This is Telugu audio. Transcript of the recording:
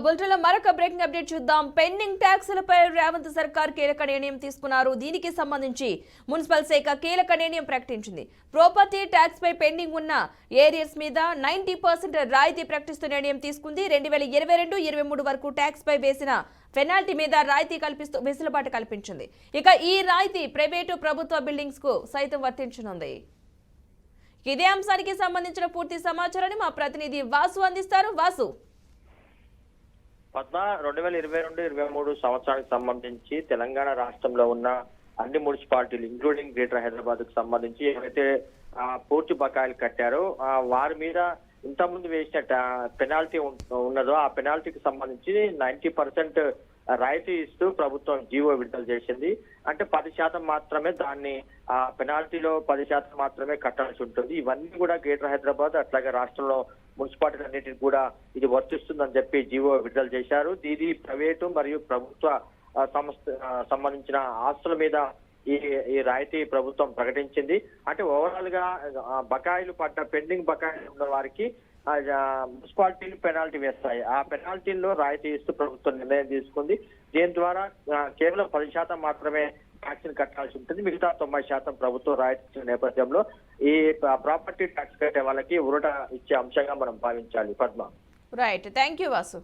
బులెటిన్లో మరొక బ్రేకింగ్ అప్డేట్ చూద్దాం. పెండింగ్ ట్యాక్సులపై రేవంత్ సర్కార్ కీలక నిర్ణయం తీసుకున్నారు. దీనికి సంబంధించి మున్సిపల్ శాఖ కీలక నిర్ణయం ప్రకటించింది. ప్రాపర్టీ ట్యాక్స్ పై పెండింగ్ ఉన్న ఏరియర్స్ మీద 90% రాయితీ ప్రకటిస్తూ నిర్ణయం తీసుకుంది. 2022-23 వరకు ట్యాక్స్ పై వేసిన పెనాల్టీ మీద రాయితీ కల్పిస్తూ వెసులుబాటు కల్పించింది. ఇక ఈ రాయితీ ప్రైవేటు ప్రభుత్వ బిల్డింగ్స్ కు సైతం వర్తించనుంది. ఇదే అంశానికి సంబంధించిన పూర్తి సమాచారాన్ని మా ప్రతినిధి వాసు అందిస్తారు. వాసు, పద్మ 2022-23 సంవత్సరానికి సంబంధించి తెలంగాణ రాష్ట్రంలో ఉన్న అన్ని మున్సిపాలిటీలు ఇంక్లూడింగ్ గ్రేటర్ హైదరాబాద్ కు సంబంధించి ఏవైతే పూర్తి బకాయిలు కట్టారో వారి మీద ఇంతకుముందు వేసిన పెనాల్టీ ఉన్నదో ఆ పెనాల్టీకి సంబంధించి 90% రాయితీ ఇస్తూ ప్రభుత్వం జీవో విడుదల చేసింది. అంటే 10% మాత్రమే దాన్ని ఆ పెనాల్టీలో 10% మాత్రమే కట్టాల్సి ఉంటుంది. ఇవన్నీ కూడా గ్రేటర్ హైదరాబాద్ అట్లాగే రాష్ట్రంలో మున్సిపాలిటీ అన్నిటికి కూడా ఇది వర్తిస్తుందని చెప్పి జీవో విడుదల చేశారు. ఇది ప్రైవేటు మరియు ప్రభుత్వ సంస్థ సంబంధించిన ఆస్తుల మీద ఈ రాయితీ ప్రభుత్వం ప్రకటించింది. అంటే ఓవరాల్ గా బకాయిలు పడ్డ పెండింగ్ బకాయిలు ఉన్న వారికి మున్సిపాలిటీలు పెనాల్టీ వేస్తాయి. ఆ పెనాల్టీల్లో రాయితీ ఇస్తూ ప్రభుత్వం నిర్ణయం తీసుకుంది. దీని ద్వారా కేవలం 10% మాత్రమే ట్యాక్స్ కట్టాల్సి ఉంటుంది. మిగతా 90% ప్రభుత్వం రాయితీ ఇచ్చిన నేపథ్యంలో ఈ ప్రాపర్టీ ట్యాక్స్ కట్టే వాళ్ళకి ఊరట ఇచ్చే అంశంగా మనం భావించాలి. Padma, right, thank you Vasu.